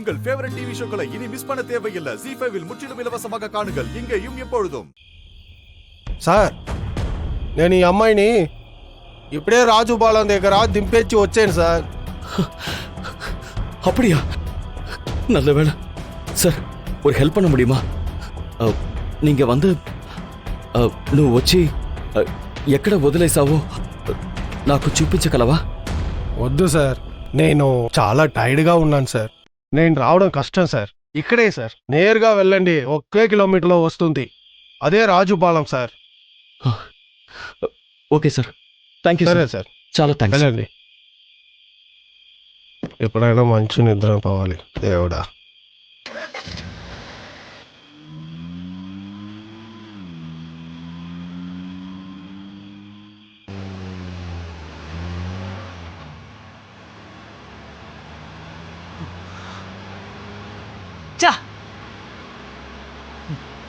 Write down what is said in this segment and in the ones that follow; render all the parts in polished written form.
உங்கள் favourite TV ஷோக்களை இனி miss பண்ண தேவையில்லை. ZEE5 இல் முற்றிலும் இலவசமாக காணுங்கள். இங்கேயும் எப்பொழுதும். సార్ నేను ఈ అమ్మాయిని ఇప్పుడే రాజుపాలెం దగ్గర దింపేచ్చి వచ్చాను సార్. அப்படியா? நல்ல வேளை సార్. ஒரு హెల్ప్ பண்ண முடியுமா? நீங்க வந்து నువ్వు వచ్చి ఎక్కడ వదిలేసావో నాకు చూపించగలవా? వద్దు సార్, నేను చాలా టైర్డ్గా ఉన్నాను సార్. నేను రావడం కష్టం సార్. ఇక్కడే సార్, నేరుగా వెళ్ళండి, 1 కిలోమీటర్లో వస్తుంది. అదే Rajupalem sir. Okay sir, thank you. సరే సార్, చాలా థ్యాంక్స్. వెళ్ళండి. ఎప్పుడైనా మంచి నిద్ర పోవాలి దేవుడా.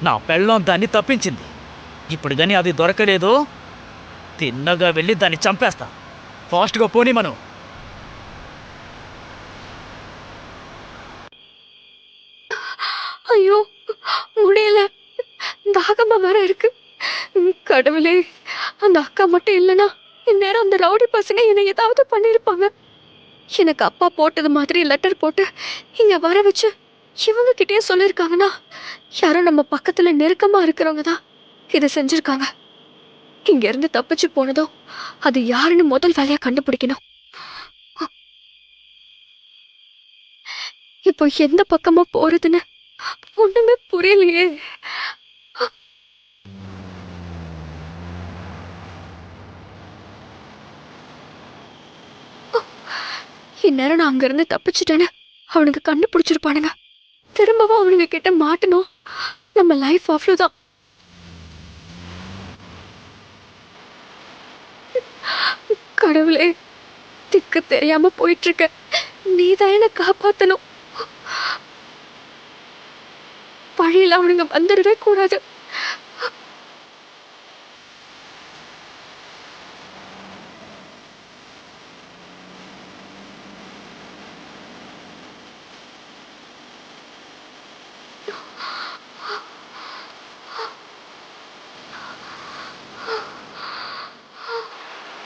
నా పెళ్ళం దాన్ని తప్పించింది. ఇప్పుడు కానీ అది దొరకలేదు, తిన్నగా వెళ్ళి దాన్ని చంపేస్తా. ఫాస్ట్గా పోనీ మనం. ஐயோ முடியல, தாகமா வேற இருக்கு. கடவுளே, அந்த அக்கா மட்டும் இல்லைன்னா இந்நேரம் அந்த ரவுடி பசங்க என்னை ஏதாவது பண்ணியிருப்பாங்க. எனக்கு அப்பா போட்டது மாதிரி லெட்டர் போட்டு இங்க வர வச்சு இவங்க கிட்டே சொல்லியிருக்காங்கன்னா யாரோ நம்ம பக்கத்துல நெருக்கமா இருக்கிறவங்க தான் இதை செஞ்சிருக்காங்க. இங்க இருந்து தப்பிச்சு போனதும் அது யாருன்னு முதல் வேலையா கண்டுபிடிக்கணும். இப்போ எந்த பக்கமா போறதுன்னு ஒண்ணுமே புரியலையே. இந்நேரம் நான் அங்கிருந்து தப்பிச்சுட்டேன்னு அவனுக்கு கண்டுபிடிச்சிருப்பானுங்க. திரும்பவும் அவனுங்க கிட்ட மாட்டணும், நம்ம லைஃப் அவ்வளவுதான். கடவுளே, திக்கு தெரியாம போயிட்டு இருக்க, நீதான் என்ன காப்பாத்தணும். வழியில அவனுங்க வந்துடவே கூடாது.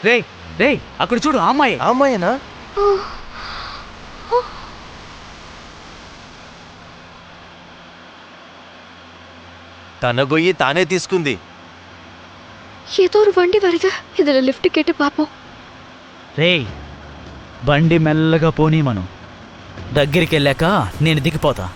రేయ్ రేయ్, అక్కడ చూడు, అమ్మాయి. అమ్మాయినా? తన గొయ్యి తానే తీసుకుంది. ஏதோ ஒரு வண்டி வருது, இதுல லிஃப்ட் கேட்டு பாப்போம். రేయ్, బండి మెల్లగా పోనీ మనం. దగ్గరికి వెళ్ళాక నేను దిగిపోతా.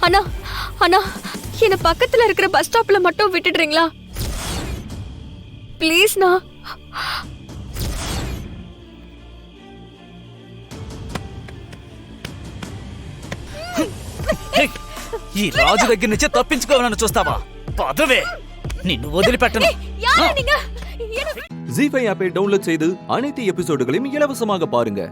அண்ணா அண்ணா, என்ன பக்கத்துல இருக்கிற பஸ் ஸ்டாப்ல மட்டும் விட்டுடுறீங்களா ப்ளீஸ்ண்ணா. ఈ రాజు దగ్గర నుంచి తప్పించుకోవాలని చూస్తావా? పదవే, నిన్ను వదిలిపెట్టను. ZEE5 ஆப்பை டவுன்லோட் செய்து அனைத்து எபிசோடுகளையும் இலவசமாக பாருங்க.